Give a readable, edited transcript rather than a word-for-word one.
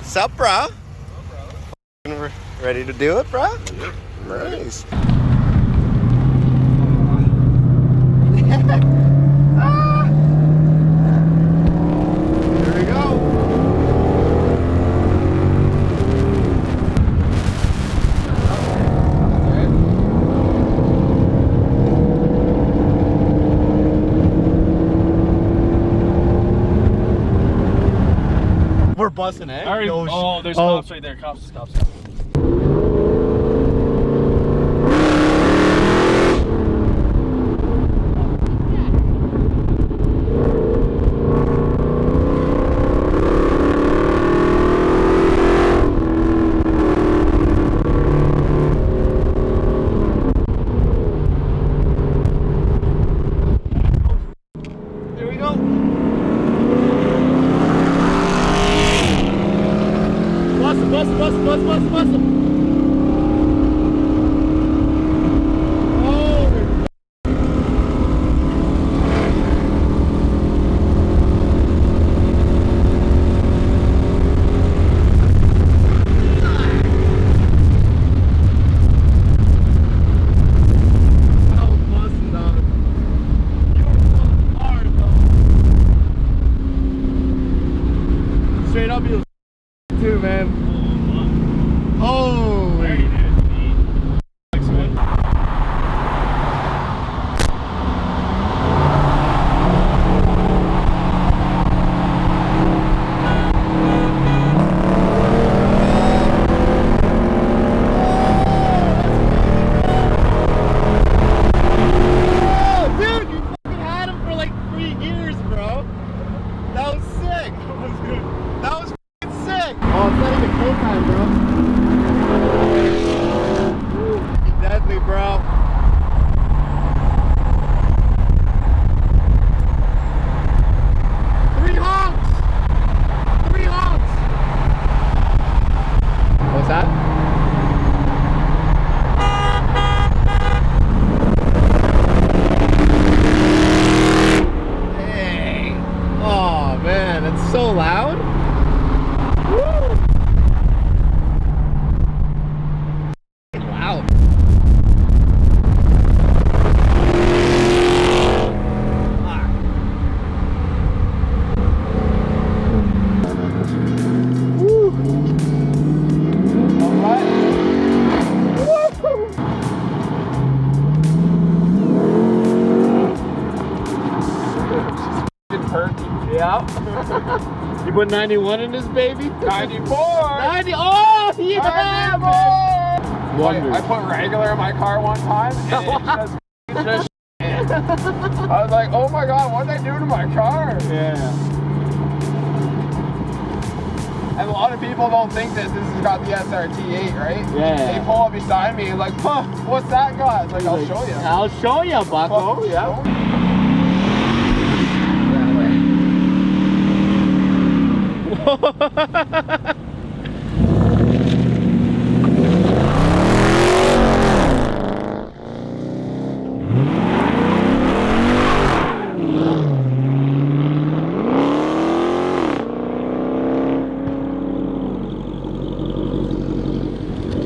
Sup, bro? Ready to do it, bro? Yep. Nice. Here we go. We're busting, eh? Already, No oh, there's cops right there. Cops. Here we go. Bust him. Straight up, you too, man. Holy. Dude, you fucking had him for like 3 years, bro. That was sick. That was fucking sick. Oh, it's not even full time, bro. Deadly, bro. Three honks. What's that? Hey. Oh man, it's so loud. Woo. Loud. Yeah. You put 91 in this baby? 94. 90. Oh yeah, man. I put regular in my car one time, and it just I was like, oh my god, what did they do to my car? Yeah. And a lot of people don't think that this has got the SRT8, right? Yeah. They pull up beside me and like, huh, what's that got? It's like, I'll show you. I'll show you, bucko. Fucking Yeah. show me. That way.